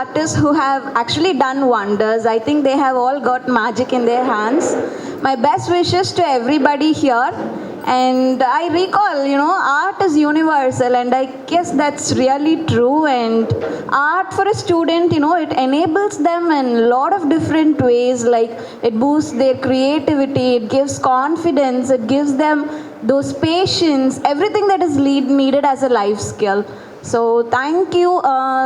artists who have actually done wonders. I think they have all got magic in their hands. My best wishes to everybody here. And I recall, art is universal, and I guess that's really true. And art for a student, it enables them in a lot of different ways. Like it boosts their creativity, it gives confidence, it gives them those patience, everything that is needed as a life skill. So thank you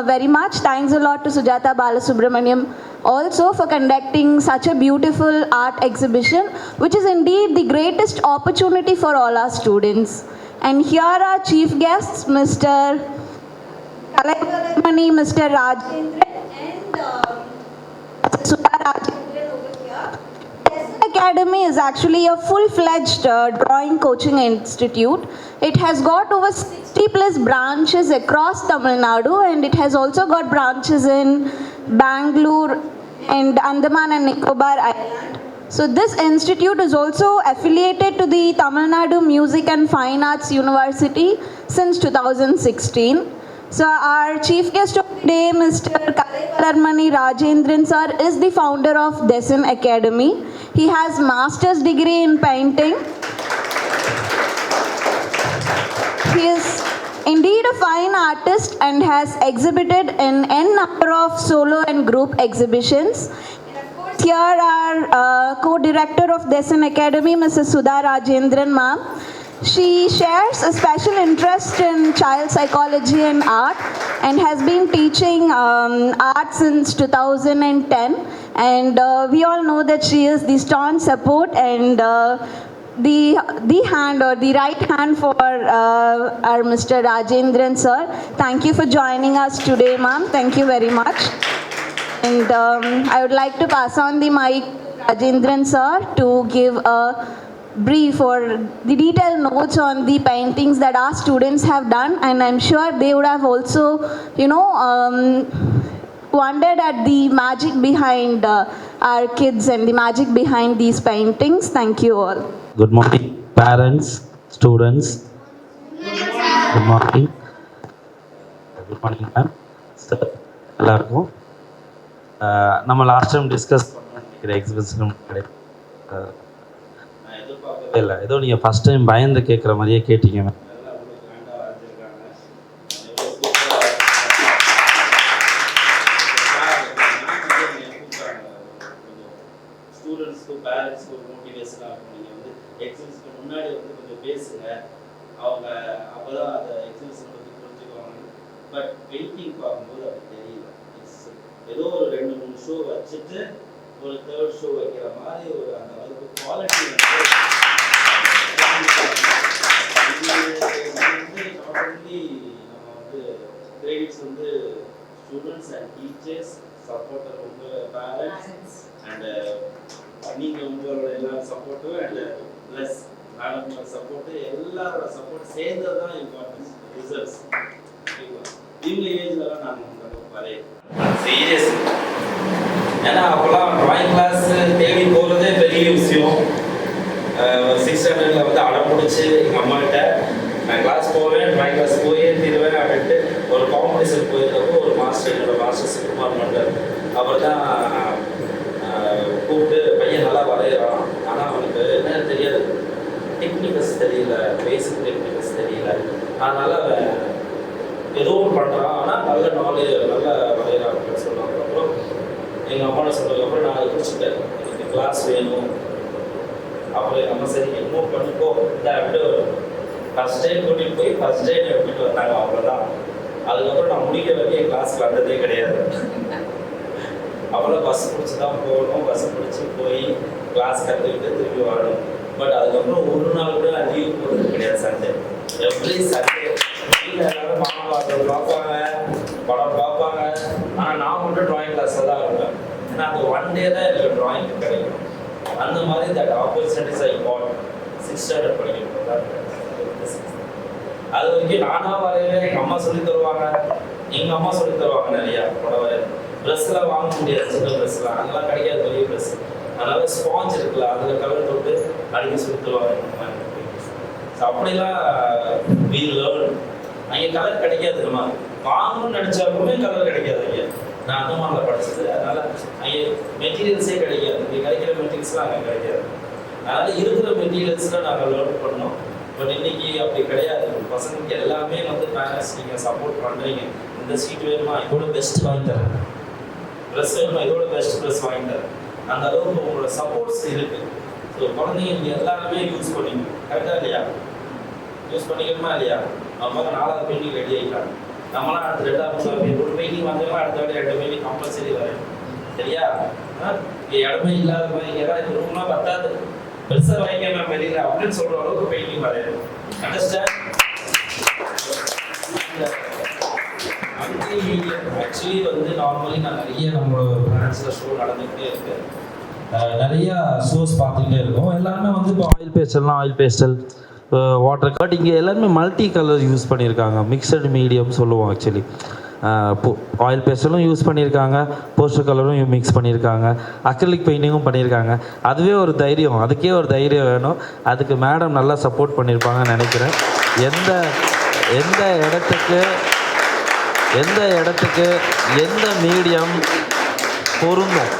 very much. Thanks a lot to Sujata Balasubramaniam also for conducting such a beautiful art exhibition, which is indeed the greatest opportunity for all our students. And here are chief guests, Mr. Kalaivalarmani, Mr. Rajendran, and Sudha Rajendran over here. Desson Academy is actually a full-fledged drawing coaching institute. It has got over 60 plus branches across Tamil Nadu, and it has also got branches in Bangalore and Andaman and Nicobar Island. So this institute is also affiliated to the Tamil Nadu Music and Fine Arts University since 2016. So our chief guest of today, Mr. Kalaivalarmani Rajendran sir, is the founder of Desson Academy. He has master's degree in painting. He is indeed a fine artist and has exhibited in n number of solo and group exhibitions. Here are co-director of Desson Academy, Mrs. Sudha Rajendran ma'am. She shares a special interest in child psychology and art and has been teaching art since 2010. And we all know that she is the staunch support and the hand or the right hand for our Mr. Rajendran sir. Thank you for joining us today, ma'am. Thank you very much. And I would like to pass on the mic to Rajendran sir to give a brief or the detailed notes on the paintings that our students have done, and I'm sure they would have also, wondered at the magic behind our kids and the magic behind these paintings. Thank you all. Good morning, parents, students. Good morning. Good morning, ma'am. எல்லாருக்கும் நம்ம last time discuss பண்ணிக்கிற exhibition எதிர்பார்க்கவே இல்லை. ஏதோ நீங்கள் first time பயந்து கேட்குற மாதிரியே கேட்டீங்க மேம். ஸ்டூடெண்ட்ஸ்க்கு பேரண்ட்ஸ்க்கு ஒரு மோட்டிவேஷனாக இருக்கும். நீங்கள் வந்து எக்ஸிபிஷனுக்கு முன்னாடி வந்து கொஞ்சம் பேசுங்க, அவங்க அப்போ தான் அந்த எக்ஸிபிஷன் பற்றி புரிஞ்சுக்குவாங்க. பட் பெயிண்டிங் பார்க்கும்போது அது தெரியல. ஏதோ ஒரு 2-3 ஷோ வச்சுட்டு ஒரு 3rd ஷோ வைக்கிற மாதிரி ஒரு அந்த அளவுக்கு குவாலிட்டி வந்து நாட் ஒன்லி நம்ம வந்து கிரெடிட்ஸ் வந்து ஸ்டூடெண்ட்ஸ் அண்ட் டீச்சர்ஸ், சப்போர்ட்டர் உங்கள் பேரண்ட்ஸ் அண்ட் நீங்கள் உங்களோட எல்லா சப்போர்ட்டும் அண்ட் ப்ளஸ் மேடமோட சப்போர்ட்டு, எல்லாரோட சப்போர்ட் சேர்ந்தது தான் இம்பார்ட்டன்ஸ் ரிசல்ட்ஸ். இவங்க ஏஜ்லலாம் நாங்கள் உங்களுக்கு வரைய சீரியஸ். ஏன்னா அப்போல்லாம் ட்ராயிங் கிளாஸ் தேடி போகிறதே பெரிய விஷயம். 6th ஸ்டாண்டர்டில் வந்து அடம் பிடிச்சி எங்கள் அம்மாக்கிட்ட நான் கிளாஸ் போவேன், ட்ராயிங் கிளாஸ் போயே தீருவேன் அப்படின்ட்டு ஒரு காம்படிஷன் போயிருந்தப்போ ஒரு மாஸ்டர், என்னோட மாஸ்டர் சுகுமார் மண்டல், அவர் தான் கூப்பிட்டு பையன் நல்லா வரைகிறான், ஆனால் அவனுக்கு என்ன தெரியாது, டெக்னிக்கல்ஸ் தெரியல, பேசிக் டெக்னிக்கல்ஸ் தெரியல, அதனால் அவன் ஏதோ ஒன்று பண்ணுறான், ஆனால் நல்ல நாலேஜ் நல்லா வரைகிறான் அப்படின்னு சொன்னாங்க. அப்புறம் எங்கள் அம்மா சொன்னதுக்கப்புறம் நான் அதை பிடிச்சிட்டேன், எனக்கு கிளாஸ் வேணும். அப்புறம் எங்கள் அம்மா சரி என்னமோ பண்ணிக்கோ இல்லை அப்படின்ட்டு ஃபஸ்ட் டைம் கூட்டிகிட்டு போய் ஃபஸ்ட் டைம் எடுத்துகிட்டு வந்தாங்க, அவ்வளோதான். அதுக்கப்புறம் நான் முடிக்க வரைக்கும் என் கிளாஸ்க்கு வந்ததே கிடையாது. அப்புறம் பஸ் பிடிச்சி தான் போகணும், பஸ் பிடிச்சி போய் கிளாஸ் கற்றுக்கிட்டு திரும்பி வரணும். பட் அதுக்கப்புறம் ஒரு நாள் கூட நான் லீவ் போடுறது கிடையாது. சண்டே எவ்ரி சண்டே வீட்டில் எல்லாரும் மகாபாரதம் பார்ப்பாங்க, படம் பார்ப்பாங்க, ஆனால் நான் மட்டும் ட்ராயிங் கிளாஸில் தான் இருப்பேன். ஏன்னா அந்த 1 day தான் எனக்கு ட்ராயிங் கிடைக்கும். அந்த மாதிரி that opportunities I got 6th standard படிக்கணும். அது வரைக்கும் நானாக வரையில எங்கள் அம்மா சொல்லி தருவாங்க, எங்கள் அம்மா சொல்லி தருவாங்க நிறையா புடவை. ட்ரெஸ்லாம் வாங்க முடியாது, சின்ன ட்ரெஸ்லாம் அங்கெல்லாம் கிடைக்காது, பெரிய ட்ரெஸ். அதனால ஸ்பாஞ்ச் இருக்குல்ல, அதில் கலர் தொட்டு அடிக்க சொல்லி தருவாங்க. ஸோ அப்படிலாம் வீ லேர்ன். அங்கே கலர் கிடைக்காது, நம்ம வாங்கணும்னு நினச்சாலுமே கலர் கிடைக்காது. நான் அந்தமானில் படிச்சது. அதனால் அங்கே மெட்டீரியல்ஸே கிடைக்காது, இங்கே கிடைக்கிற மெட்டீரியல்ஸ்லாம் அங்கே கிடைக்காது. அதனால் இருக்கிற மெட்டீரியல்ஸில் நாங்கள் லேர்ன் பண்ணோம். பட் இன்னைக்கு அப்படி கிடையாது. பசங்களுக்கு எல்லாமே வந்து பேரண்ட்ஸ் நீங்கள் சப்போர்ட் பண்ணுறீங்க. இந்த சீட் வேணுமா, இதோட பெஸ்ட் வாங்கி தரேன், ட்ரெஸ் வேணுமா, இதோட பெஸ்ட் ட்ரெஸ் வாங்கி தரேன். அந்த அளவுக்கு உங்களோட சப்போர்ட்ஸ் இருக்குது. ஸோ குழந்தைங்க நீங்கள் எல்லாருமே யூஸ் பண்ணிக்கணும். கரெக்டாக இல்லையா? யூஸ் பண்ணிக்கணுமா இல்லையா? அவங்க 4வது பெயிண்டிங் ரெடி ஆகிட்டாங்க. நம்மளாம் அடுத்த 2வது ஒரு பெயிண்டிங் வந்தவங்க அடுத்த வாட்டி 2 பெயிண்டிங் கம்பல்சரி வரும். சரியா? இங்கே இடமே இல்லாத மாதிரி ஏதாவது இந்த ரூம்லாம் பத்தாது, பெருசாக வாங்கிக்க நான் வெளியில் அப்படின்னு சொல்கிற அளவுக்கு பெயிண்டிங் வரையணும். அண்டர்ஸ்டாண்ட்? ஆக்சுவலி வந்து நார்மலி நான் நிறைய நம்மளோட பிரான்ச்சில் ஷோ நடந்துகிட்டே இருக்கு. நிறைய ஷோஸ் பார்த்துக்கிட்டே இருக்கோம். எல்லாருமே வந்து இப்போ ஆயில் பேஸ்டல்னால் ஆயில் பேஸ்டல், வாட்டர் கட், இங்கே எல்லாருமே மல்டி கலர் யூஸ் பண்ணியிருக்காங்க. மிக்சடு மீடியம் சொல்லுவோம் ஆக்சுவலி. ஆயில் பேஸ்டலும் யூஸ் பண்ணியிருக்காங்க, போஸ்டர் கலரும் மிக்ஸ் பண்ணியிருக்காங்க, அக்ரிலிக் பெயிண்டிங்கும் பண்ணியிருக்காங்க. அதுவே ஒரு தைரியம், அதுக்கே ஒரு தைரியம் வேணும். அதுக்கு மேடம் நல்லா சப்போர்ட் பண்ணியிருப்பாங்கன்னு நினைக்கிறேன். எந்த இடத்துக்கு எந்த மீடியம் பொருந்தும்,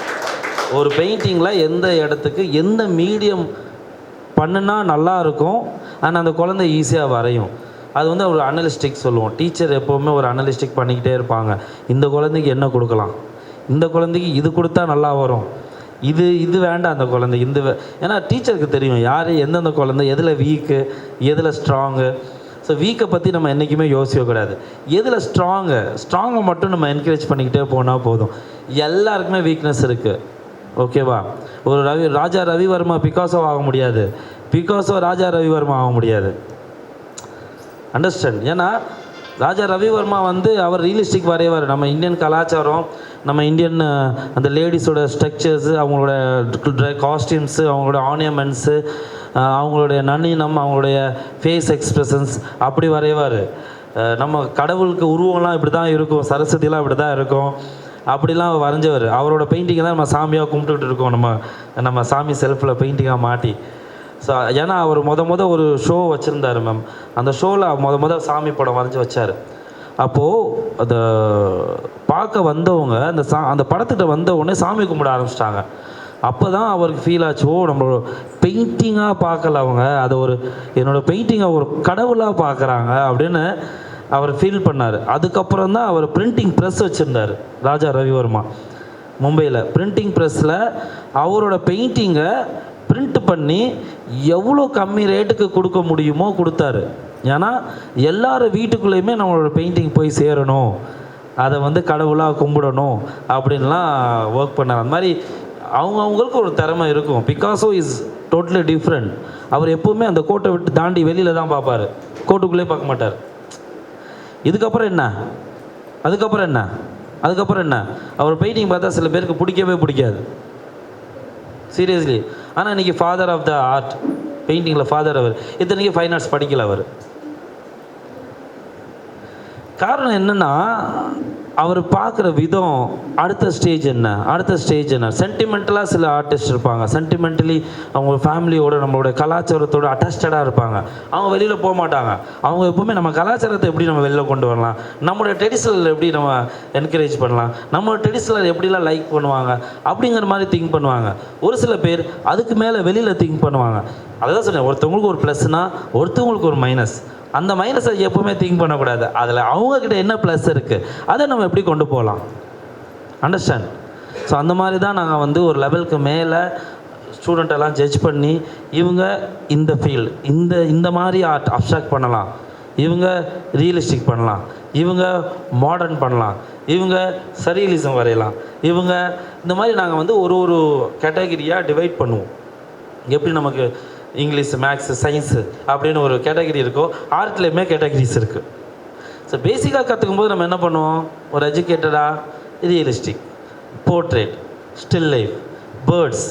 ஒரு பெயிண்டிங்கில் எந்த இடத்துக்கு எந்த மீடியம் பண்ணுனா நல்லா இருக்கும், ஆனால் அந்த குழந்தை ஈஸியாக வரையும். அது வந்து ஒரு அனலிஸ்டிக் சொல்லுவோம். டீச்சர் எப்போவுமே ஒரு அனலிஸ்டிக் பண்ணிக்கிட்டே இருப்பாங்க. இந்த குழந்தைக்கு என்ன கொடுக்கலாம், இந்த குழந்தைக்கு இது கொடுத்தா நல்லா வரும், இது வேண்டாம் அந்த குழந்தை ஏன்னா டீச்சருக்கு தெரியும் யார் எந்தெந்த குழந்தை எதில் வீக்கு எதில் ஸ்ட்ராங்கு. ஸோ வீக்கை பற்றி நம்ம என்றைக்குமே யோசிக்கக்கூடாது. எதில் ஸ்ட்ராங்கை மட்டும் நம்ம என்கரேஜ் பண்ணிக்கிட்டே போனால் போதும். எல்லாருக்குமே வீக்னஸ் இருக்குது, ஓகேவா? ஒரு ராஜா ரவிவர்மா பிகாசோ ஆக முடியாது, பிகாசோ ராஜா ரவிவர்மா ஆக முடியாது. அண்டர்ஸ்டாண்ட்? ஏன்னா ராஜா ரவிவர்மா வந்து அவர் ரியலிஸ்டிக் வரைவார். நம்ம இந்தியன் கலாச்சாரம், நம்ம இந்தியன் அந்த லேடிஸோட ஸ்ட்ரக்சர்ஸு, அவங்களோட காஸ்டியூம்ஸு, அவங்களோட ஆர்னமெண்ட்ஸு, அவங்களுடைய நன்னினம், அவங்களுடைய ஃபேஸ் எக்ஸ்ப்ரெஷன்ஸ் அப்படி வரைவார். நம்ம கடவுளுக்கு உருவம்லாம் இப்படி தான் இருக்கும், சரஸ்வதிலாம் இப்படி தான் இருக்கும், அப்படிலாம் வரைஞ்சவர். அவரோட பெயிண்டிங்கை தான் நம்ம சாமியாக கும்பிட்டுக்கிட்டு இருக்கோம், நம்ம சாமி செல்ஃபில் பெயிண்டிங்காக மாட்டி. ஸோ ஏன்னா அவர் ஒரு ஷோ வச்சுருந்தார் மேம். அந்த ஷோவில் சாமி படம் வரைஞ்சி வச்சார். அப்போது அதை பார்க்க வந்தவங்க அந்த படத்துக்கிட்ட வந்த உடனே சாமி கும்பிட ஆரம்பிச்சிட்டாங்க. அப்போ தான் அவருக்கு ஃபீல் ஆச்சு, ஓ நம்மளோட பெயிண்டிங்காக பார்க்கல அவங்க, அதை என்னோடய பெயிண்டிங்கை ஒரு கடவுளாக பார்க்குறாங்க அப்படின்னு அவர் ஃபீல் பண்ணார். அதுக்கப்புறம் தான் அவர் பிரிண்டிங் ப்ரெஸ் வச்சுருந்தார் ராஜா ரவிவர்மா மும்பையில். பிரிண்டிங் ப்ரெஸ்ஸில் அவரோட பெயிண்டிங்கை பிரிண்ட் பண்ணி எவ்வளோ கம்மி ரேட்டுக்கு கொடுக்க முடியுமோ கொடுத்தாரு. ஏன்னா எல்லார் வீட்டுக்குள்ளேயுமே நம்மளோட பெயிண்டிங் போய் சேரணும், அதை கடவுளாக கும்பிடணும் அப்படின்லாம் ஒர்க் பண்ணார். அந்த மாதிரி அவங்களுக்கு ஒரு திறமை இருக்கும். Picasso is totally different. அவர் எப்போவுமே அந்த கோட்டை விட்டு தாண்டி வெளியில் தான் பார்ப்பார், கோட்டுக்குள்ளே பார்க்க மாட்டார். அதுக்கப்புறம் என்ன அவர் பெயிண்டிங் பார்த்தா சில பேருக்கு பிடிக்காது, சீரியஸ்லி. ஆனால் இன்றைக்கி ஃபாதர் ஆஃப் த ஆர்ட், பெயிண்டிங்கில் ஃபாதர் அவர். இத்தனைக்கு ஃபைன் ஆர்ட்ஸ் படிக்கல அவர். காரணம் என்னென்னா அவர் பார்க்குற விதம், அடுத்த ஸ்டேஜ் என்ன. சென்டிமெண்டலாக சில ஆர்டிஸ்ட் இருப்பாங்க, சென்டிமெண்டலி அவங்க ஃபேமிலியோட நம்மளோட கலாச்சாரத்தோட அட்டாச்சாக இருப்பாங்க. அவங்க வெளியில் போக மாட்டாங்க. அவங்க எப்போவுமே நம்ம கலாச்சாரத்தை எப்படி நம்ம வெளியில் கொண்டு வரலாம், நம்மளோட ட்ரெடிஷ்னல் எப்படி நம்ம என்கரேஜ் பண்ணலாம், நம்மளோட ட்ரெடிஷ்னல் எப்படிலாம் லைக் பண்ணுவாங்க அப்படிங்கிற மாதிரி திங்க் பண்ணுவாங்க. ஒரு சில பேர் அதுக்கு மேலே வெளியில் திங்க் பண்ணுவாங்க. அதான் சொன்னேன், ஒருத்தவங்களுக்கு ஒரு ப்ளஸ்னால் ஒருத்தவங்களுக்கு ஒரு மைனஸ். அந்த மைனஸை எப்போவுமே திங்க் பண்ணக்கூடாது. அதில் அவங்கக்கிட்ட என்ன ப்ளஸ் இருக்குது அதை நம்ம எப்படி கொண்டு போகலாம். அண்டர்ஸ்டாண்ட்? ஸோ அந்த மாதிரி தான் நாங்கள் ஒரு லெவலுக்கு மேலே ஸ்டூடெண்ட்டெல்லாம் ஜட்ஜ் பண்ணி, இவங்க இந்த ஃபீல்டு இந்த மாதிரி ஆர்ட் அப்ஸ்ட்ராக்ட் பண்ணலாம், இவங்க ரியலிஸ்டிக் பண்ணலாம், இவங்க மாடர்ன் பண்ணலாம், இவங்க சரியலிசம் வரையலாம், இவங்க இந்த மாதிரி நாங்கள் ஒரு கேட்டகரியாக டிவைட் பண்ணுவோம். எப்படி நமக்கு இங்கிலீஷ், மேக்ஸு, சயின்ஸு அப்படின்னு ஒரு கேட்டகரி இருக்கோ, ஆர்ட்லேயுமே கேட்டகரிஸ் இருக்குது. ஸோ பேசிக்காக கற்றுக்கும் போது நம்ம என்ன பண்ணுவோம், ஒரு எஜுகேட்டடாக realistic, portrait, still life, birds,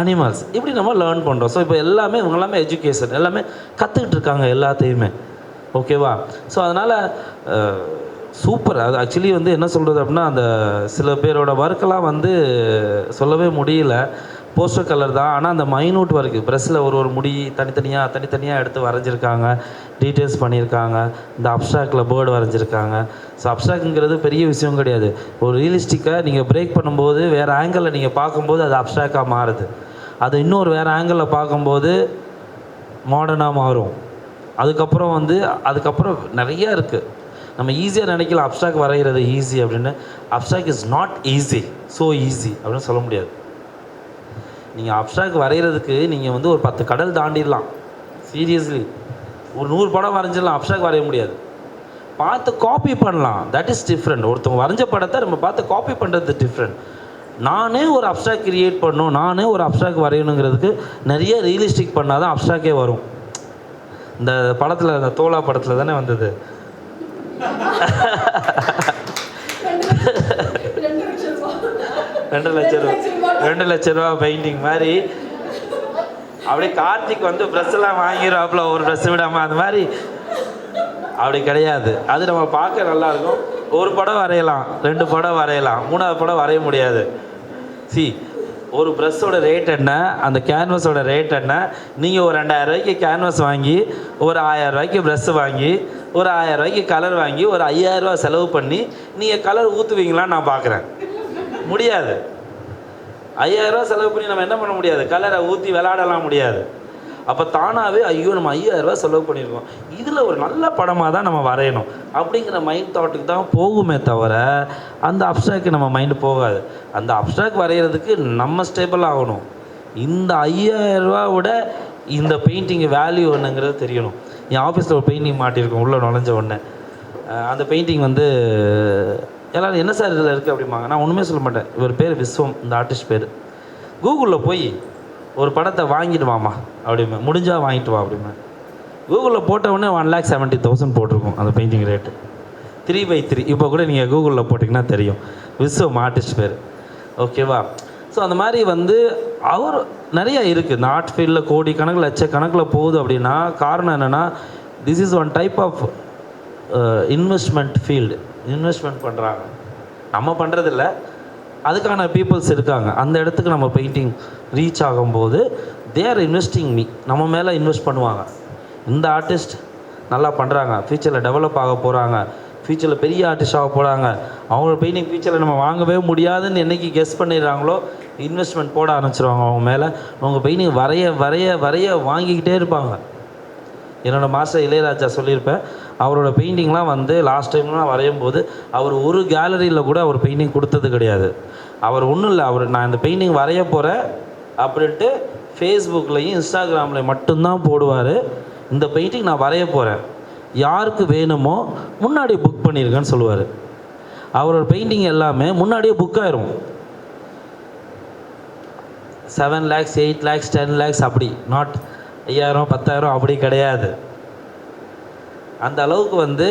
animals இப்படி நம்ம லேர்ன் பண்ணுறோம். ஸோ இப்போ இவங்க எல்லாமே எஜுகேஷன், எல்லாமே கற்றுக்கிட்டு இருக்காங்க எல்லாத்தையுமே, ஓகேவா? ஸோ அதனால் சூப்பர். அது ஆக்சுவலி என்ன சொல்கிறது அப்படின்னா, அந்த சில பேரோட ஒர்க்கெல்லாம் சொல்லவே முடியல. போஸ்டர் கலர் தான், ஆனால் அந்த மைனூட் வரைக்கும் ப்ரெஸ்ஸில் ஒரு முடி தனித்தனியாக எடுத்து வரைஞ்சிருக்காங்க, டீட்டெயில்ஸ் பண்ணியிருக்காங்க. இந்த அப்ஸ்ட்ராக்டில் பேர்டு வரைஞ்சிருக்காங்க. ஸோ அப்ஸ்ட்ராக்ட்ங்கிறது பெரிய விஷயம் கிடையாது. ஒரு ரியலிஸ்டிக்காக நீங்கள் பிரேக் பண்ணும்போது வேறு ஆங்கிளில் நீங்கள் பார்க்கும்போது அது அப்ஸ்ட்ராக்டாக மாறுது. அது இன்னொரு வேறு ஆங்கிளில் பார்க்கும்போது மாடர்னாக மாறும். அதுக்கப்புறம் நிறையா இருக்குது. நம்ம ஈஸியாக நினைக்கலாம் அப்ஸ்ட்ராக்ட் வரைகிறது ஈஸி அப்படின்னு. Abstract is not easy, so easy அப்படின்னு சொல்ல முடியாது. நீங்கள் அப்ஸ்ட்ராக்ட் வரைகிறதுக்கு நீங்கள் ஒரு 10 கடல் தாண்டிடலாம். சீரியஸ்லி ஒரு 100 படம் வரைஞ்சிடலாம், அப்ஸ்ட்ராக்ட் வரைய முடியாது. பார்த்து காப்பி பண்ணலாம், தட் இஸ் டிஃப்ரெண்ட். ஒருத்தவங்க வரைஞ்ச படத்தை நம்ம பார்த்து காப்பி பண்ணுறது டிஃப்ரெண்ட். நானே ஒரு அப்ஸ்ட்ராக்ட் கிரியேட் பண்ணணும், நானே ஒரு அப்ஸ்ட்ராக்ட் வரையணுங்கிறதுக்கு நிறைய ரியலிஸ்டிக் பண்ணால் தான் அப்ஸ்ட்ராக்டே வரும். இந்த படத்தில், இந்த தோலா படத்தில் தானே வந்தது, 2 லட்சம் ரூபா பெயிண்டிங் மாதிரி அப்படியே கார்த்திக் ப்ரெஸ்ஸெல்லாம் வாங்கிடுவாப்புல ஒரு ட்ரெஸ் விடாமல். அந்த மாதிரி அப்படி கிடையாது. அது நம்ம பார்க்க நல்லாயிருக்கும். ஒரு படம் வரையலாம், 2 படம் வரையலாம், 3ஆவது படம் வரைய முடியாது. ஒரு ப்ரெஸ்ஸோட ரேட் என்ன, அந்த கேன்வஸோட ரேட் என்ன? நீங்கள் ஒரு 2000 ரூபாய்க்கு கேன்வஸ் வாங்கி, ஒரு 1000 ரூபாய்க்கு ப்ரெஸ்ஸு வாங்கி, ஒரு 1000 ரூபாய்க்கு கலர் வாங்கி, ஒரு 5000 ரூபா செலவு பண்ணி நீங்கள் கலர் ஊற்றுவீங்களான்னு நான் பார்க்குறேன். முடியாது. 5000 ரூபா செலவு பண்ணி நம்ம என்ன பண்ண முடியாது? கலரை ஊற்றி விளையாடலாம் முடியாது. அப்போ தானாகவே ஐயோ நம்ம 5000 ரூபா செலவு பண்ணியிருக்கோம், இதில் ஒரு நல்ல படமாக தான் நம்ம வரையணும் அப்படிங்கிற மைண்ட் தாட்டுக்கு தான் போகுமே தவிர அந்த அப்ஸ்ட்ராக்ட் நம்ம மைண்டு போகாது. அந்த அப்ஸ்ட்ராக்ட் வரைகிறதுக்கு நம்ம ஸ்டேபிள் ஆகணும். இந்த 5000 ரூபாவோட இந்த பெயிண்டிங் வேல்யூ என்னங்கிறது தெரியணும். என் ஆஃபீஸில் ஒரு பெயிண்டிங் மாட்டியிருக்கோம், உள்ளே நுழைஞ்ச உடனே. அந்த பெயிண்டிங் எல்லோரும் என்ன சார் இதில் இருக்குது அப்படிம்பாங்க. நான் ஒன்றுமே சொல்ல மாட்டேன். இவர் பேர் விஸ்வம், இந்த ஆர்டிஸ்ட் பேர். கூகுளில் போய் ஒரு படத்தை வாங்கிட்டு வாமா அப்படிமே, முடிஞ்சால் வாங்கிட்டு வா அப்படிமே. கூகுளில் போட்டவுடனே 1,70,000 போட்டிருக்கோம் அந்த பெயிண்டிங் ரேட்டு, 3x3. இப்போ கூட நீங்கள் கூகுளில் போட்டிங்கன்னா தெரியும், விஸ்வம் ஆர்டிஸ்ட் பேர். ஓகேவா? ஸோ அந்த மாதிரி அவர் நிறையா இருக்குது. இந்த ஆர்ட் ஃபீல்டில் கோடிக்கணக்கில் லட்சக்கணக்கில் போகுது அப்படின்னா காரணம் என்னென்னா, this is one type of investment field. Investment பண்ணுறாங்க, நம்ம பண்ணுறதில்ல, அதுக்கான பீப்புள்ஸ் இருக்காங்க. அந்த இடத்துக்கு நம்ம பெயிண்டிங் ரீச் ஆகும்போது தே ஆர் இன்வெஸ்டிங் மீ, நம்ம மேலே இன்வெஸ்ட் பண்ணுவாங்க. இந்த ஆர்டிஸ்ட் நல்லா பண்ணுறாங்க, ஃப்யூச்சரில் டெவலப் ஆக போகிறாங்க, ஃப்யூச்சரில் பெரிய ஆர்டிஸ்ட் ஆக போகிறாங்க, அவங்களோட பெயிண்டிங் ஃப்யூச்சரில் நம்ம வாங்கவே முடியாதுன்னு என்றைக்கு கெஸ் பண்ணிடுறாங்களோ இன்வெஸ்ட்மெண்ட் போட ஆரம்பிச்சிருவாங்க அவங்க மேலே. அவங்க பெயிண்டிங் வரைய வரைய வரைய வாங்கிக்கிட்டே இருப்பாங்க. என்னோடய மாஸ்டர் இளையராஜா சொல்லியிருப்பேன், அவரோட பெயிண்டிங்லாம் லாஸ்ட் டைம்லாம் வரையும் போது அவர் ஒரு கேலரியில் கூட அவர் பெயிண்டிங் கொடுத்தது கிடையாது. அவர் ஒன்றும் இல்லை, நான் இந்த பெயிண்டிங் வரைய போகிறேன் அப்படின்ட்டு ஃபேஸ்புக்லேயும் இன்ஸ்டாகிராம்லேயும் மட்டும்தான் போடுவார். இந்த பெயிண்டிங் நான் வரைய போகிறேன், யாருக்கு வேணுமோ முன்னாடியே புக் பண்ணியிருக்கேன்னு சொல்லுவார். அவரோட பெயிண்டிங் எல்லாமே முன்னாடியே புக் ஆயிரும். 7 lakhs 8 lakhs 10 lakhs அப்படி, நாட் 5000 10,000 அப்படி கிடையாது. அந்த அளவுக்கு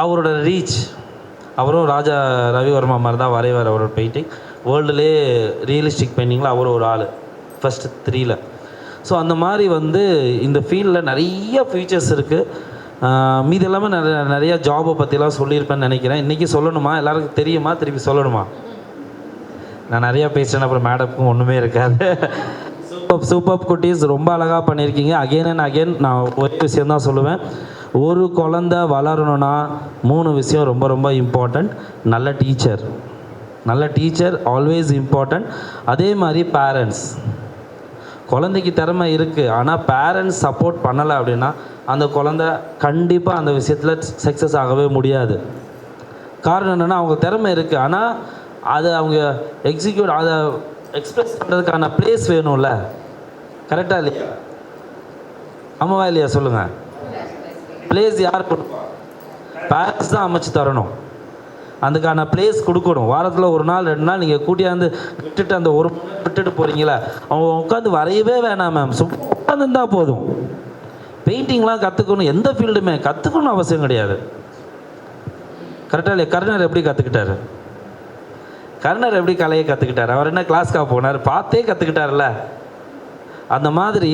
அவரோட ரீச். அவரும் ராஜா ரவிவர்மா மாதிரி தான் வரைவார் அவரோட பெயிண்டிங். வேர்ல்டுலே ரியலிஸ்டிக் பெயிண்டிங்கில் அவர் ஒரு ஆள், ஃபஸ்ட் 3ல். ஸோ அந்த மாதிரி இந்த ஃபீல்டில் நிறைய ஃபீச்சர்ஸ் இருக்குது. மீது எல்லாமே நிறையா ஜாபை பற்றிலாம் சொல்லியிருப்பேன்னு நினைக்கிறேன். இன்றைக்கி சொல்லணுமா? எல்லாருக்கும் தெரியுமா? திருப்பி சொல்லணுமா? நான் நிறையா பேசுகிறேன், அப்புறம் மேடப்புக்கும் ஒன்றுமே இருக்காது. சூப்பர் குட்டீஸ், ரொம்ப அழகாக பண்ணியிருக்கீங்க. அகெயின் அண்ட் அகெயின் நான் ஒரு விஷயந்தான் சொல்லுவேன், ஒரு குழந்தை வளரணுன்னா 3 விஷயம் ரொம்ப ரொம்ப இம்பார்ட்டண்ட். நல்ல டீச்சர் ஆல்வேஸ் இம்பார்ட்டண்ட். அதே மாதிரி பேரண்ட்ஸ். குழந்தைக்கு திறமை இருக்குது, ஆனால் பேரண்ட்ஸ் சப்போர்ட் பண்ணலை அப்படின்னா அந்த குழந்தை கண்டிப்பாக அந்த விஷயத்தில் சக்ஸஸ் ஆகவே முடியாது. காரணம் என்னென்னா, அவங்க திறமை இருக்குது, ஆனால் அதை அவங்க அதை எக்ஸ்பிரஸ் பண்ணுறதுக்கான ப்ளேஸ் வேணும்ல. கரெக்டாக இல்லையா? ஆமாவா இல்லையா? சொல்லுங்கள். ப்ளேஸ் யார் கொடுப்பா? பேரண்ட்ஸ் தான் அமைச்சு தரணும். அதுக்கான ப்ளேஸ் கொடுக்கணும். வாரத்தில் 1 நாள் 2 நாள் நீங்கள் கூட்டியாந்து விட்டுட்டு அந்த ஒரு விட்டுட்டு போகிறீங்களா, அவங்க உட்காந்து வரையவே வேணாம் மேம், சும்மா உட்காந்துருந்தால் போதும். பெயிண்டிங்லாம் கற்றுக்கணும், எந்த ஃபீல்டுமே கற்றுக்கணும் அவசியம் கிடையாது. கரெக்டாக இல்லையா? கர்ணர் எப்படி கற்றுக்கிட்டாரு? கர்ணர் எப்படி கலையை கற்றுக்கிட்டார்? அவர் என்ன கிளாஸ்க்காக போனார்? பார்த்தே கற்றுக்கிட்டார்ல. அந்த மாதிரி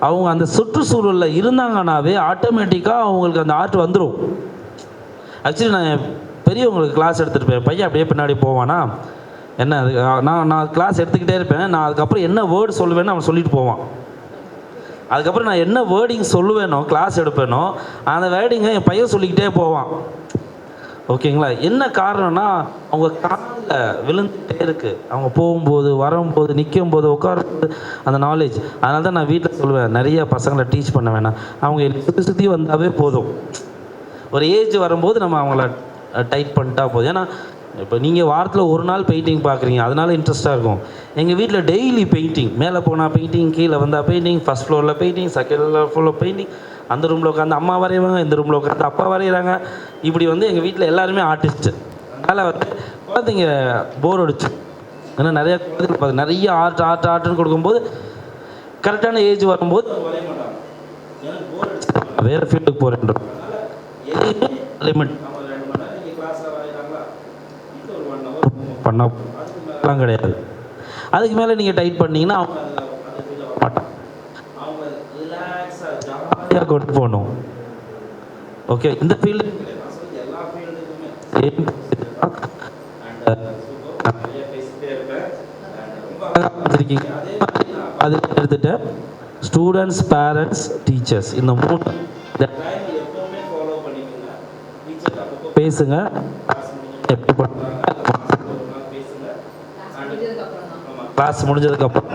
அவங்க அந்த சுற்றுச்சூழலில் இருந்தாங்கன்னாவே ஆட்டோமேட்டிக்காக அவங்களுக்கு அந்த ஆர்ட் வந்துடும். ஆக்சுவலி நான் பெரியவங்களுக்கு கிளாஸ் எடுத்துகிட்டு போய் பையன் அப்படியே பின்னாடி போவானா, என்ன அது நான் கிளாஸ் எடுத்துக்கிட்டே இருப்பேன். நான் அதுக்கப்புறம் என்ன வேர்டு சொல்லுவேன்னு அவன் சொல்லிட்டு போவான். அதுக்கப்புறம் நான் என்ன வேர்டிங் சொல்லுவேனோ கிளாஸ் எடுப்பேனோ அந்த வேர்டிங்கை என் பையன் சொல்லிக்கிட்டே போவான். ஓகேங்களா? என்ன காரணம்னா அவங்க காலில் விழுந்துகிட்டே இருக்குது. அவங்க போகும்போது வரும்போது நிற்கும்போது உட்காரும்போது அந்த நாலேஜ். அதனால தான் நான் வீட்டில் சொல்லுவேன், நிறைய பசங்களை டீச் பண்ண வேணாம், அவங்க சுற்றி சுற்றி வந்தாவே போதும். ஒரு ஏஜ் வரும்போது நம்ம அவங்கள டைட் பண்ணிட்டா போதும். ஏன்னா இப்போ நீங்கள் வாரத்தில் ஒரு நாள் பெயிண்டிங் பார்க்குறீங்க, அதனால இன்ட்ரெஸ்ட்டாக இருக்கும். எங்கள் வீட்டில் டெய்லி பெயிண்டிங், மேலே போனால் பெயிண்டிங், கீழே வந்தால் பெயிண்டிங், ஃபஸ்ட் ஃப்ளோரில் பெயிண்டிங், செகண்ட் ஃப்ளோரில் பெயிண்டிங், அந்த ரூமில் உட்காந்து அம்மா வரைவாங்க, இந்த ரூமில் உட்காந்து அப்பா வரைகிறாங்க. இப்படி வந்து எங்கள் வீட்டில் எல்லாருமே ஆர்டிஸ்ட்டு. அதனால் வந்து குழந்தைங்க போர் அடிச்சு. ஏன்னா நிறைய குழந்தைகள் பார்த்து நிறைய ஆர்ட்னு கொடுக்கும்போது கரெக்டான ஏஜ் வரும்போது வேறு ஃபீல்டுக்கு போகிறேன்ற லிமிட் பண்ணலாம் கிடையாது. அதுக்கு மேலே நீங்கள் டைட் பண்ணிங்கன்னா அவங்க மாட்டான், அவங்க ரிலாக்ஸாக ஜாலியாக கொண்டு போகணும். ஓகே, இந்த ஃபீல்டு எல்லா ஃபீல்டுக்குமே அது எடுத்துட்டு ஸ்டூடெண்ட்ஸ், பேரண்ட்ஸ், டீச்சர்ஸ் இந்த 3 எப்பவுமே ஃபாலோ பண்ணிக்கோங்க. பேசுங்க, எப்படி பண்ணுறாங்க கிளாஸ் முடிஞ்சதுக்கப்புறம்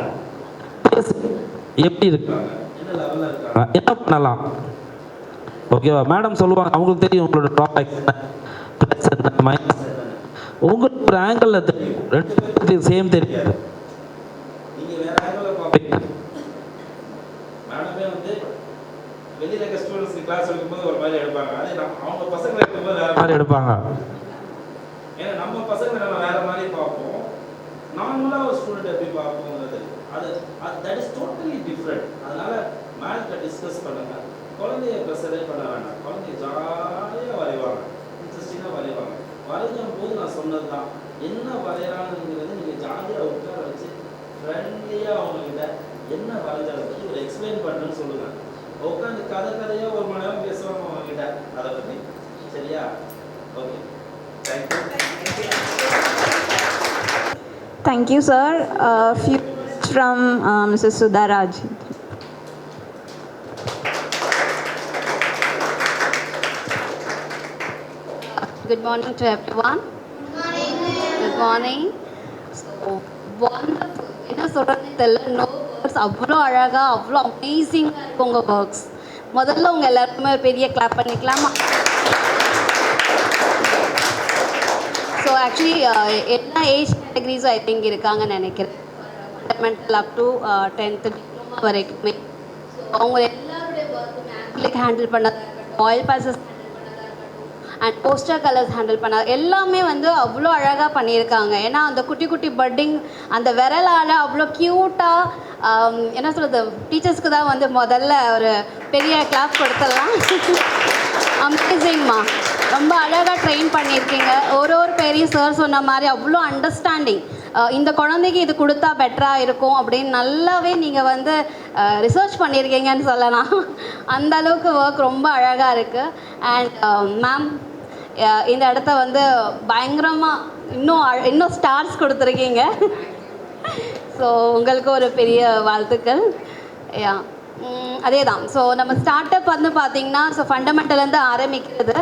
எப்படி இருக்காங்க, என்ன லெவலில் இருக்காங்க, என்ன பண்ணலாம். ஓகேவா? மேடம் சொல்லுவாங்க, அவங்களுக்கு தெரியும் உங்களோட ட்ராபேக் என்ன, ப்ளஸ் என்ன, மைனஸ் என்ன. உங்களுக்கு ஒரு ஆங்கிளில் தெரியும், 2 பேருக்கு சேம் தெரியாது. நீங்கள் வேறு ஆங்கிளில் பார்ப்பீங்க. மேடமே வந்து வெளியில் இருக்க ஸ்டூடெண்ட்ஸ்க்கு கிளாஸ் எடுக்கும்போது ஒரு மாதிரி எடுப்பாங்க, அதே அவங்க பசங்களை எடுக்கும்போது வேறு மாதிரி எடுப்பாங்க. ஏன்னா நம்ம பசங்களை நம்ம வேறு மாதிரி பார்ப்போம், நார்மலாக ஒரு ஸ்டூடெண்ட் எப்படி பார்ப்போங்கிறது அது தட் இஸ் டோட்டலி டிஃப்ரெண்ட். அதனால் மேம்கிட்ட டிஸ்கஸ் பண்ணுங்கள். குழந்தைய ப்ரெஷரே பண்ண வேண்டாம், குழந்தைய ஜாலியாக வரைவாங்க, இன்ட்ரெஸ்டிங்காக வரைவாங்க. வரையும் போது நான் சொன்னது தான், என்ன வரைகிறாங்கிறது நீங்கள் ஜாலியாக உட்கார வச்சு ஃப்ரெண்ட்லியாக அவங்கக்கிட்ட என்ன வரைஞ்சாலும் பற்றி ஒரு எக்ஸ்பிளைன் பண்ணுன்னு சொல்லுங்கள். உட்காந்து கதையாக 1 மணி நேரம் பேசுவாங்க அவங்கக்கிட்ட அதை பற்றி. சரியா? Okay, thank you. Thank you, sir. Few from Mrs. Sudha Raj. Good morning to everyone. Good morning. So wonderful. என்ன சொல்றது தெரியல, நோ வேர்ட்ஸ். அவ்வளோ அழகாக, அவ்வளோ அமேசிங்காக இருக்கும் உங்கள் ஒர்க்ஸ். முதல்ல உங்கள் எல்லாருக்குமே ஒரு பெரிய கிளாப் பண்ணிக்கலாமா? ஸோ ஆக்சுவலி எல்லா ஏஜ் கேட்டகரிஸும் ஐ திங்க் இருக்காங்கன்னு நினைக்கிறேன். Fundamental up to 10th diploma வரைக்குமே. ஸோ அவங்க எல்லாருடைய ஒர்க்குமே ஆக்ரிலிக் ஹேண்டில் பண்ணதாக இருக்கட்டும், ஆயில் பேசஸ் ஹேண்டில் பண்ணதாக இருக்கட்டும், அண்ட் போஸ்டர் கலர்ஸ் ஹேண்டில் பண்ண எல்லாமே வந்து அவ்வளோ அழகாக பண்ணியிருக்காங்க. ஏன்னா அந்த குட்டி குட்டி பட்டிங் அந்த விரலால் அவ்வளோ க்யூட்டாக, என்ன சொல்கிறது, டீச்சர்ஸ்க்கு தான் வந்து முதல்ல ஒரு பெரிய கிளாஸ் கொடுத்துடலாம். அமேசிங்மா, ரொம்ப அழகாக ட்ரெயின் பண்ணியிருக்கீங்க. ஒரு பெரிய சார் சொன்ன மாதிரி அவ்வளோ அண்டர்ஸ்டாண்டிங். இந்த குழந்தைக்கு இது கொடுத்தா பெட்டராக இருக்கும் அப்படின்னு நல்லாவே நீங்கள் வந்து ரிசர்ச் பண்ணியிருக்கீங்கன்னு சொல்லலாம். அந்த அளவுக்கு ஒர்க் ரொம்ப அழகாக இருக்குது. அண்ட் மேம் இந்த இடத்த வந்து பயங்கரமாக இன்னும் ஸ்டார்ஸ் கொடுத்துருக்கீங்க. ஸோ உங்களுக்கு ஒரு பெரிய வாழ்த்துக்கள். யா, அதே தான். ஸோ நம்ம ஸ்டார்ட் அப் வந்து பார்த்திங்கன்னா, ஸோ ஃபண்டமெண்டலேருந்து ஆரம்பிக்கிறது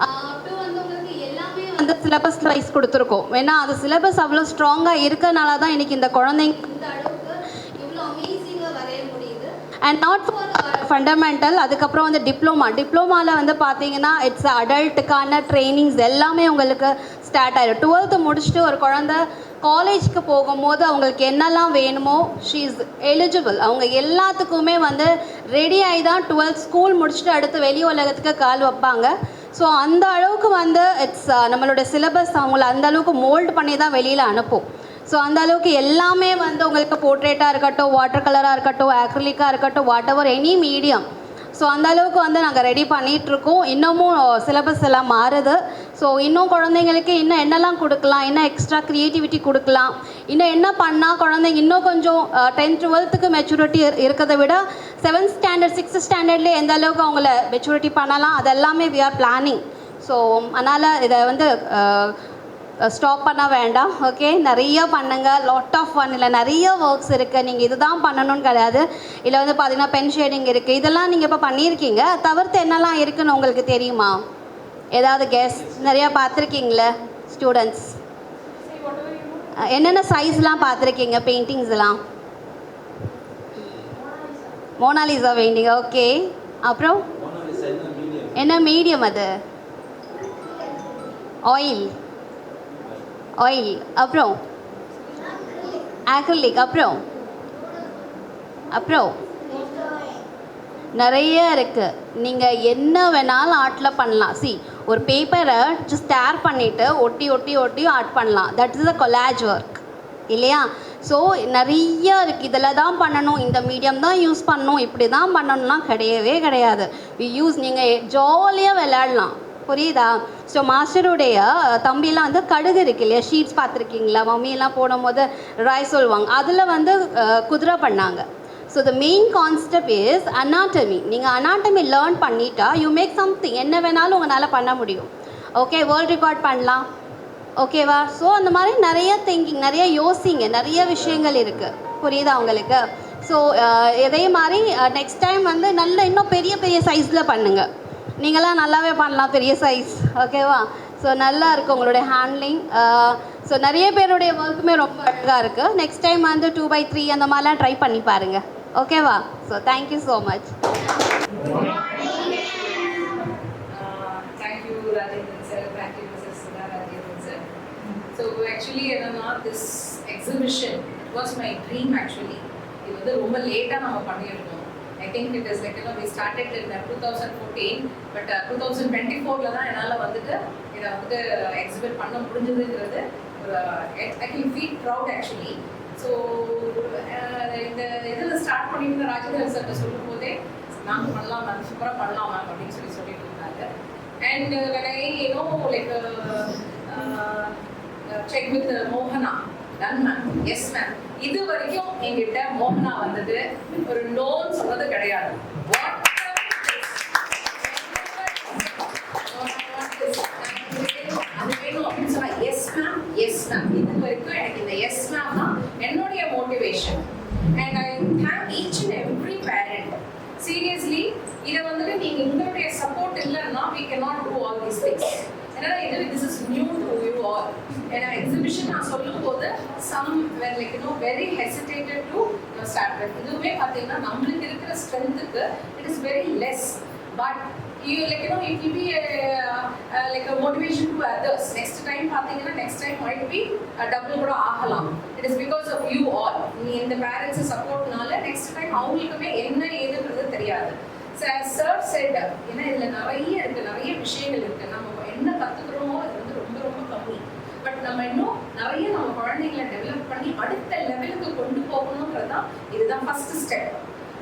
அப்டு வந்து உங்களுக்கு எல்லாமே வந்து சிலபஸ் வைஸ் கொடுத்துருக்கோம். ஏன்னா அந்த சிலபஸ் அவ்வளோ ஸ்ட்ராங்காக இருக்கனால தான் இன்றைக்கி இந்த குழந்தைங்க இந்த அளவுக்கு இவ்வளோ அமேசிங்காக வரைய முடியுது. அண்ட் நாட் ஃபார் ஃபண்டமெண்டல், அதுக்கப்புறம் வந்து டிப்ளமாவில் வந்து பார்த்தீங்கன்னா இட்ஸ் அடல்ட்டுக்கான ட்ரைனிங்ஸ் எல்லாமே உங்களுக்கு ஸ்டார்ட் ஆகிடும். 12th முடிச்சுட்டு ஒரு குழந்தை காலேஜ்க்கு போகும்போது அவங்களுக்கு என்னெல்லாம் வேணுமோ ஷீ இஸ் எலிஜிபிள். அவங்க எல்லாத்துக்குமே வந்து ரெடி ஆகி தான் 12th ஸ்கூல் முடிச்சுட்டு அடுத்து வெளி உலகத்துக்கு கால் வைப்பாங்க. ஸோ அந்த அளவுக்கு வந்து இட்ஸ் நம்மளோட சிலபஸ் அவங்கள அந்த அளவுக்கு மோல்டு பண்ணி தான் வெளியில் அனுப்பும். ஸோ அந்த அளவுக்கு எல்லாமே வந்து உங்களுக்கு போர்ட்ரேட்டாக இருக்கட்டும், வாட்டர் கலராக இருக்கட்டும், ஆக்ரிலிக்காக இருக்கட்டும், what ever any medium, so அந்த அளவுக்கு வந்து நாங்கள் ரெடி பண்ணிகிட்ருக்கோம். இன்னமும் சிலபஸ் எல்லாம் மாறுது. ஸோ இன்னும் குழந்தைங்களுக்கு இன்னும் என்னெல்லாம் கொடுக்கலாம், இன்னும் எக்ஸ்ட்ரா க்ரியேட்டிவிட்டி கொடுக்கலாம், இன்னும் என்ன பண்ணால் குழந்தைங்க இன்னும் கொஞ்சம் 10th 12th மெச்சூரிட்டி இருக்கிறத விட 7th ஸ்டாண்டர்ட் 6th ஸ்டாண்டர்ட்லேயே எந்த அளவுக்கு அவங்கள மெச்சூரிட்டி பண்ணலாம், அதெல்லாமே வி ஆர் பிளானிங். ஸோ அதனால் இதை வந்து ஸ்டாப் பண்ண வேண்டாம். ஓகே, நிறைய பண்ணுங்க. Lot of fun. இல்லை நிறைய ஒர்க்ஸ் இருக்குது. நீங்கள் இதுதான் பண்ணணும்னு கிடையாது. இல்லை வந்து பார்த்தீங்கன்னா பென் ஷேடிங் இருக்குது. இதெல்லாம் நீங்கள் இப்போ பண்ணியிருக்கீங்க. தவிர்த்து என்னெல்லாம் இருக்குன்னு உங்களுக்கு தெரியுமா? ஏதாவது கெஸ்? நிறையா பார்த்துருக்கீங்களே ஸ்டூடெண்ட்ஸ். என்னென்ன சைஸ்லாம் பார்த்துருக்கீங்க பெயிண்டிங்ஸ்லாம்? Mona Lisa painting. ஓகே, அப்புறம் என்ன மீடியம் அது? ஆயில். அப்புறம் ஆக்ரிலிக். அப்புறம் நிறைய இருக்குது. நீங்கள் என்ன வேணாலும் ஆர்ட்டில் பண்ணலாம். ஒரு பேப்பரை ஜஸ்ட் ஸ்டேர் பண்ணிவிட்டு ஒட்டி ஆர்ட் பண்ணலாம். That is a collage work இல்லையா? ஸோ நிறைய இருக்குது. இதில் தான் பண்ணணும், இந்த மீடியம் தான் யூஸ் பண்ணணும், இப்படி தான் பண்ணணும்லாம் கிடையவே கிடையாது. நீங்கள் ஜாலியாக விளையாடலாம். புரியுதா? ஸோ மாஸ்டருடைய தம்பிலாம் வந்து கடுகு இருக்கு இல்லையா, ஷீட்ஸ் பார்த்துருக்கீங்களா? மம்மியெல்லாம் போடும்போது ராய் சொல்லுவாங்க. அதில் வந்து குதிரை பண்ணாங்க. So the main concept is anatomy. நீங்கள் அனாட்டமி லேர்ன் பண்ணிட்டா யூ மேக் சம்திங். என்ன வேணாலும் உங்களால் பண்ண முடியும். ஓகே, வேர்ல்ட் ரெக்கார்ட் பண்ணலாம். ஓகேவா? ஸோ அந்த மாதிரி நிறைய திங்கிங், நிறைய யோசிங்க, நிறைய விஷயங்கள் இருக்குது. புரியுதா உங்களுக்கு? ஸோ இதே மாதிரி நெக்ஸ்ட் டைம் வந்து இன்னும் பெரிய பெரிய சைஸில் பண்ணுங்கள். நீங்களாம் நல்லாவே பண்ணலாம் பெரிய சைஸ். ஓகேவா? ஸோ நல்லா இருக்குது உங்களுடைய ஹேண்ட்லிங். ஸோ நிறைய பேருடைய ஒர்க்குமே ரொம்ப அழகாக இருக்குது. நெக்ஸ்ட் டைம் வந்து 2x3 அந்த மாதிரிலாம் ட்ரை பண்ணி பாருங்கள். ஓகேவா? So thank you so much. Thank you, Rajendran sir. Thank you, Mrs. Sudha Rajendran sir. So actually, this exhibition, it was my dream actually. இது வந்து ரொம்ப லேட்டாக நம்ம பண்ணியிருக்கோம். I think it is like, we started in 2014, but 2024 தான் என்னால் வந்துட்டு இதை வந்துட்டு எக்ஸிபிட் பண்ண முடிஞ்சதுங்கிறது I can feel proud actually. So இந்த இதில் ஸ்டார்ட் பண்ணிட்டு ராஜேந்திரன் சார்கிட்ட சொல்லும் போதே நாங்கள் பண்ணலாம் மேம், சூப்பராக பண்ணலாம் மேம் அப்படின்னு சொல்லிட்டு இருந்தாங்க. And when I like check with Mohana, done ma'am, yes ma'am. இது வரைக்கும் எங்கிட்ட மோகனா வந்துட்டு ஒரு நோன்னு சொன்னது கிடையாது. அது வேணும் அப்படின்னு சொன்னா எஸ் மேம், எஸ் மேம். இது வரைக்கும் எனக்கு இந்த எஸ் மேம் தான் என்னுடைய motivation. And I thank each and every parent. Seriously, இதை வந்துட்டு நீங்கள் உங்களுடைய சப்போர்ட் இல்லைன்னா we cannot do all these things. ஏன்னா this is new to you all. ஏன்னா எக்ஸிபிஷன் நான் சொல்லும் போது some were like very hesitated to start with. இதுவுமே பார்த்தீங்கன்னா நம்மளுக்கு இருக்கிற ஸ்ட்ரென்த்துக்கு it is very less, but you like it will be like a motivation to others. Next time பார்த்தீங்கன்னா next time might be double கூட ஆகலாம். It is because of you all. நீ இந்த parents சப்போர்ட்னால next time அவங்களுக்குமே என்ன ஏதுன்றது தெரியாது. So as sir said, ஏன்னா இதில் நிறைய இருக்குது, நிறைய விஷயங்கள் இருக்குது. நம்ம என்ன கற்றுக்கிறோமோ அது வந்து ரொம்ப ரொம்ப கம்மி. பட் நம்ம இன்னும் நிறைய நம்ம குழந்தைங்களை டெவலப் பண்ணி அடுத்த லெவலுக்கு கொண்டு போகணுன்றது தான் இதுதான் first step.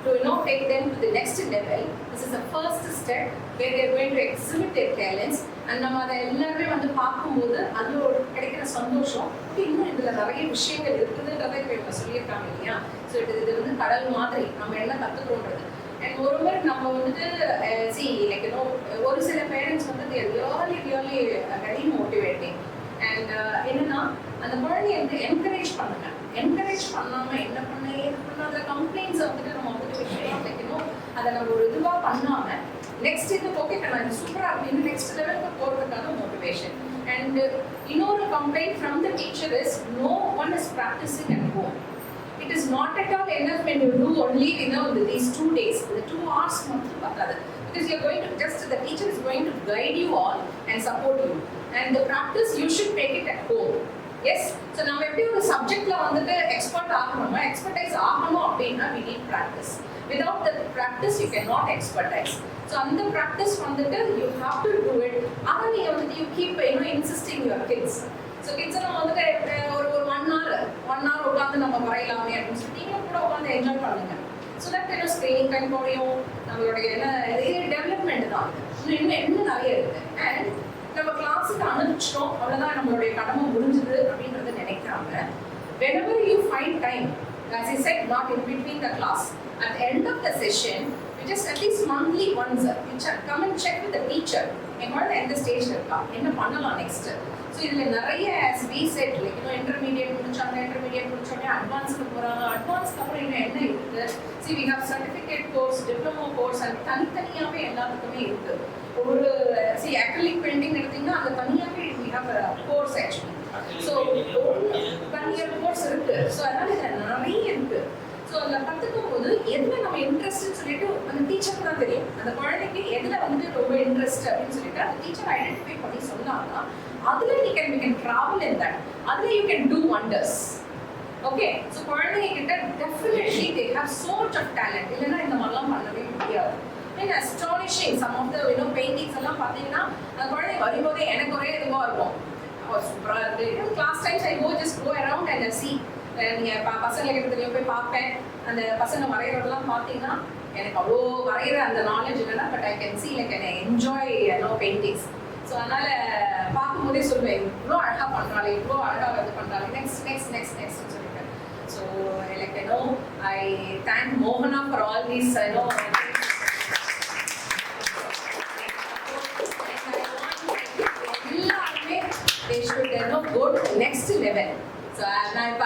To take them to the next level. This is the first step where they are going to exhibit their talents. And நம்ம அதை எல்லாருமே வந்து பார்க்கும்போது அதில் ஒரு கிடைக்கிற சந்தோஷம் இன்னும் இதில் நிறைய விஷயங்கள் இருக்குதுன்றதை இப்போ இவங்க சொல்லியிருக்காங்க இல்லையா? ஸோ இது வந்து கடல் மாதிரி நம்ம என்ன கற்றுக்கிறோன்றது. அண்ட் ஒருவர் நம்ம வந்துட்டு ஒரு சில பேரண்ட்ஸ் வந்து ரியலி வெரி மோட்டிவேட்டிங். அண்ட் என்னன்னா அந்த குழந்தைய வந்து என்கரேஜ் பண்ணுங்க. என்கரேஜ் பண்ணாமல் என்ன பண்ண ஏது பண்ணாத கம்ப்ளைண்ட்ஸை வந்துட்டு நம்ம வந்துட்டு வைக்கணும். அதை நம்ம ஒரு இதுவாக பண்ணாமல் நெக்ஸ்ட் இது ஓகே நான் இது சூப்பராக அப்படின்னு நெக்ஸ்ட் லெவலுக்கு போகிறதுக்கான மோட்டிவேஷன். அண்ட் இன்னொரு complaint from the teacher is no one is practicing at home. It is not at all enough when you do only these 2 days, the 2 hours மட்டும் பத்தாது. Because you are going to the teacher is going to guide you all and support you. And the practice you should take it at home. Yes, so நம்ம எப்படி ஒரு சப்ஜெக்ட்ல வந்துட்டு expert ஆகணுமோ, expertise ஆகணும் அப்படின்னா we need practice. Without the practice you cannot expertise. So அந்த practice வந்துட்டு you have to do it. ஆனா நீங்க வந்துட்டு you keep insisting your kids. So கிட்ஸை நம்ம வந்துட்டு ஒரு 1 hour உட்காந்து நம்ம வரையலாமே அப்படின்னு சொல்லி நீங்களும் கூட உட்காந்து என்ஜாய் பண்ணுங்க. ஸோ தட் ஸ்க்ரீனிங் டைம் போடையும் நம்மளுடைய டெவலப்மெண்ட் தான் இன்னும் நிறைய இருக்குது. அண்ட் நம்ம கிளாஸுக்கு அனுப்பிச்சிட்டோம் அவ்வளோதான் நம்மளுடைய கடமை முடிஞ்சுது அப்படின்றத நினைக்கிறாங்க. whenever you find time, as I said, not in between the class, at the end of the session, you just at least monthly once you come and check with the teacher. என் குழந்தை எந்த ஸ்டேஜில் இருக்கா, என்ன பண்ணலாம் next. So so இதில் நிறைய ஸ்பீசெட் like இன்னும் intermediate முடிச்சோடனே அட்வான்ஸுக்கு போகிறாங்க. அட்வான்ஸ்க்கு அப்புறம் இன்னும் என்ன இருக்குது? See we have certificate course, diploma course, அது தனித்தனியாகவே எல்லாத்துக்குமே இருக்குது. ஒரு அக்ரிலிக் பெயிண்டிங் எடுத்தீங்கன்னா அது தனியாகவே we have course actually. So 1 year course இருக்கு. ஸோ அதனால இதில் நிறைய இருக்கு. ஸோ அதில் கற்றுக்கும் போது எதில் நம்ம இன்ட்ரெஸ்ட்னு சொல்லிட்டு அந்த டீச்சருக்கு தான் தெரியும். அந்த குழந்தைக்கு எதில் வந்துட்டு ரொம்ப இன்ட்ரெஸ்ட் அப்படின்னு சொல்லிட்டு அந்த டீச்சர் ஐடென்டிஃபை பண்ணி சொன்னாங்கன்னா அதில் we can travel in that. அதில் you can do wonders. Okay, so குழந்தைங்க கிட்ட definitely they have so much of talent. இல்லைன்னா இந்த மாதிரிலாம் பண்ணவே முடியாது. And astonishing some of the paintings எல்லாம் பார்த்தீங்கன்னா அந்த குழந்தைங்க வரும்போதே எனக்கு ஒரே இதுவாக இருக்கும். சூப்பராக இருக்குது. Class times I just go around and see. நீங்கள் பசங்களை கிட்ட போய் பார்ப்பேன். அந்த பசங்க வரைகிறதெல்லாம் பார்த்தீங்கன்னா எனக்கு அவ்வளோ வரைகிற அந்த நாலேஜ் இல்லைன்னா but I can see like I enjoy paintings. So அதனால் பார்க்கும்போதே சொல்லுவேன் இவ்வளோ அழகாக பண்ணுறாள், இவ்வளோ அழகாக இது பண்ணுறாள், நெக்ஸ்ட்னு சொல்லிட்டு. ஸோ லைக் ஐ தேங்க் மோகனா ஃபார் ஆல் தீஸ் எல்லாருமே they should go to the next level. So நான் இப்போ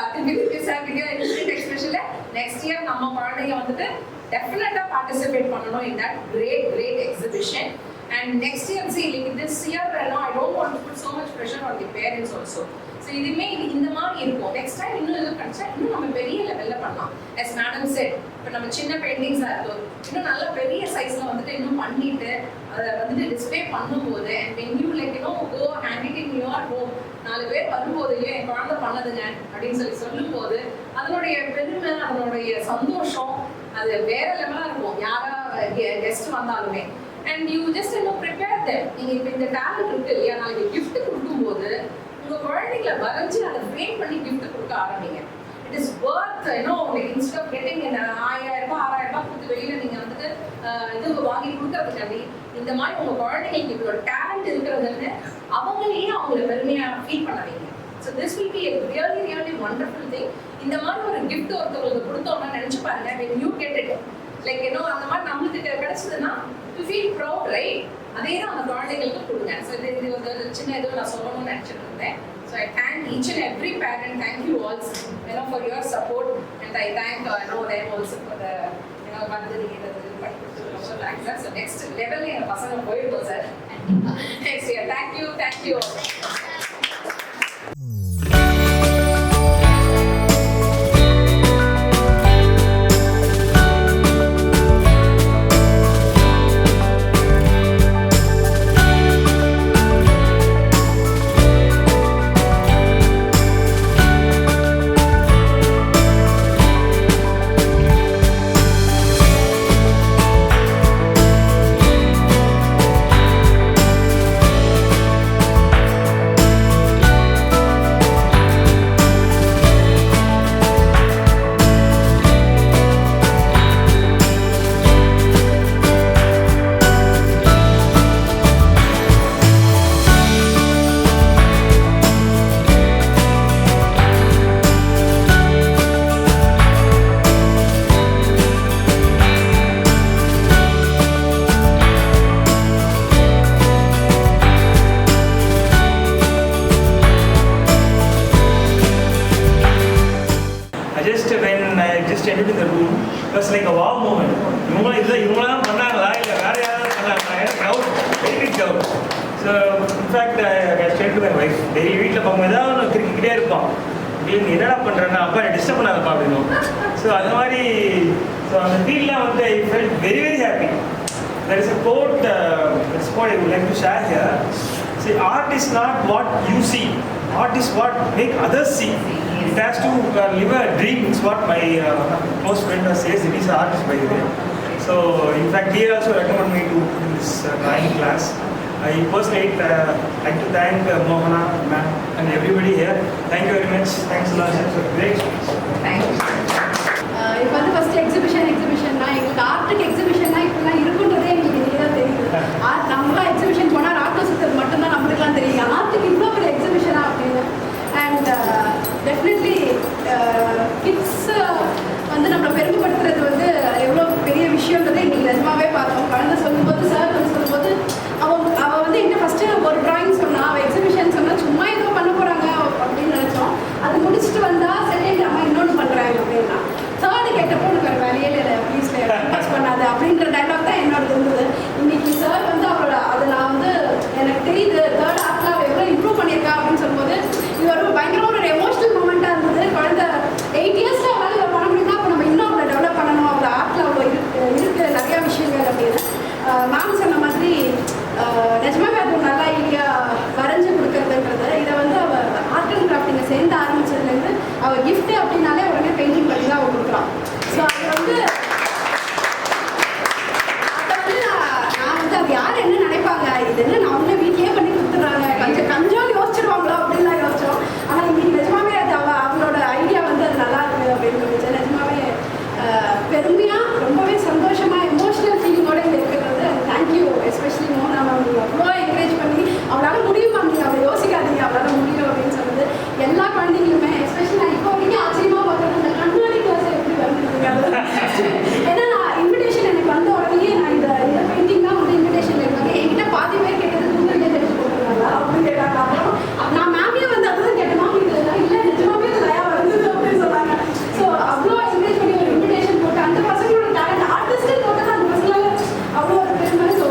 எக்ஸ்பிரஷனில் நெக்ஸ்ட் இயர் நம்ம குழந்தைங்க வந்துட்டு டெஃபினட்டாக பார்ட்டிசிபேட் பண்ணணும் in that great exhibition. And next year, see, like this year, I don't want to put so much pressure on the parents also. So, இதுமே இந்த மாதிரி இருக்கும். Next time இன்னும் இது கன்செப்ட் இன்னும் நம்ம பெரிய லெவல்ல பண்ணலாம். As madam said, இப்போ நம்ம சின்ன பெயிண்டிங்ஸா இருக்கும் இன்னும் நல்ல பெரிய சைஸ்ல வந்துட்டு இன்னும் பண்ணிட்டு அதை வந்துட்டு டிஸ்ப்ளே பண்ணும்போது and when you like go hang it in your home 4 பேர் வரும்போது என் குழந்தை பண்ணதுங்க அப்படின்னு சொல்லும்போது அதனுடைய பெருமை அதனுடைய சந்தோஷம் அது வேற லெவலா இருக்கும். யாரா கெஸ்ட் வந்தாலுமே and you just prepare them. நீங்க இப்போ இந்த டேலண்ட் இருக்கு இல்லையா, நாளைக்கு gift கொடுக்கும்போது உங்க குழந்தைகளை வரைஞ்சி அதை ஃப்ரேம் பண்ணி gift கொடுக்க ஆரம்பிங்க. It is worth like instead of getting 5000 ரூபாய் 6000 ரூபாய் கொடுத்து வெளியில நீங்க வந்துட்டு இது வாங்கி கொடுக்கறதுக்காண்டி இந்த மாதிரி உங்க குழந்தைங்களுக்கு இவ்வளோ டேலண்ட் இருக்கிறதுன்னு அவங்களையே அவங்களை பெருமையா ஃபீல் பண்ண வைங்க. So this will be really wonderful thing. இந்த மாதிரி ஒரு கிஃப்ட் ஒருத்தவங்களுக்கு கொடுத்தோம்னா நினைச்சு பாருங்க when you get it like அந்த மாதிரி நம்மளுக்கு கிடைச்சதுன்னா you feel proud, right? அதே தான் அந்த குழந்தைகளுக்கு கொடுங்க. ஸோ இது ஒரு சின்ன இது நான் சொல்லணும்னு நினச்சிட்டு இருந்தேன். So I thank each and every parent. Thank you all for your support and I thank them also for the வந்து நீங்கள் இது பண்ணி கொடுத்துருக்கு ரொம்ப தேங்க்ஸ் சார். ஸோ நெக்ஸ்ட் லெவலில் எங்கள் பசங்க போயிடுவோம் sir. Next year thank you. entered in the room, it was like a wow moment. இவங்களாம் பண்ணாங்களா இல்லை வேற யாராவது பண்ணாங்களா? crowd, very big crowd. So in fact I said to my wife, daily வீட்டில் பார்க்கும் ஏதாவது ஒன்று கிரிக்கிட்டே இருப்பான். நீ என்னடா பண்ணுறேன்னா அப்பா டிஸ்டர்ப் பண்ணாதப்பா அப்படின்னும். ஸோ அந்த மாதிரி ஸோ அந்த ஃபீல்லாம் வந்து I felt very very happy. There is a quote, that's what I would like to share here. See, art is not what you see. Art is what make others see. It has to live a dream. It's what my close friend says. It is an artist by the way. So, in fact, he also recommended me to this drawing class. I personally like to thank Mohana ma'am and everybody here. Thank you very much. Thanks a lot. It's a great experience. Thank you. இப்போ வந்து first எக்ஸிபிஷன்னா எங்களுக்கு ஆர்ட்டுக்கு எக்ஸிபிஷன்னா இப்படிலாம் இருக்குன்றதே எங்களுக்கு இன்றைக்கி தான் தெரியுது. நம்மளாம் exhibition போனால் ராட்டினம் சுற்றுறது மட்டும்தான் நம்மளுக்குலாம் தெரியும். ஆர்ட்டுக்கு இவ்வளோ ஒரு எக்ஸிபிஷனா அப்படின்னு. அண்ட் டெஃபினெட்லி கிட்ஸ் வந்து நம்மளை பெருமைப்படுத்துறது வந்து எவ்வளோ பெரிய விஷயன்றதை இன்றைக்கி நிஜமாவே பார்த்தோம். கலந்து சொல்லும்போது சார் வந்து சொல்லும்போது அவள் வந்து என்ன ஃபஸ்ட்டு ஒரு ட்ராயிங் சொன்னால் அவள் எக்ஸிபிஷன் சொன்னால் சும்மா ஏதோ ஏன்னா நான் இன்விடேஷன் எனக்கு வந்த உடனே நான் இந்த பெயிண்டிங் தான் வந்து இன்விடேஷன் இருக்காங்க. என்கிட்ட பாதி பேர் கேட்டது கூகுள்ல தெரிஞ்சு போட்டுருக்காங்க அப்படின்னு கேட்டாங்க. அப்புறம் நான் மேமே வந்து அதுதான் கேட்டேன், மேம் இது இல்லை நிஜமாவே இது லயா வருது அப்படின்னு சொன்னாங்க. ஸோ அவ்வளோ என்கரேஜ் பண்ணி ஒரு இன்விடேஷன் போட்டு அந்த பசங்களோட டேலண்ட் ஆர்டிஸ்ட்டு போட்டு அந்த பசங்களால அவ்வளோ ஒரு பெருமை. ஸோ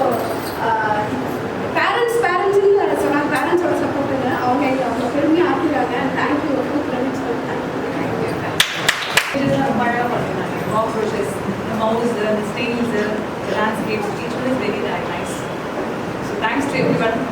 பேரண்ட்ஸ்ன்னு சொன்னாங்க, பேரண்ட்ஸோட சப்போர்ட்டுங்க அவங்க அவ்வளோ பெருமையாக ஆக்கிடுறாங்க. தேங்க்யூ அழகாக பண்ணுறாங்க. Cockroaches, the mouse, the snails, the landscapes, each one is very nice. So thanks to everyone.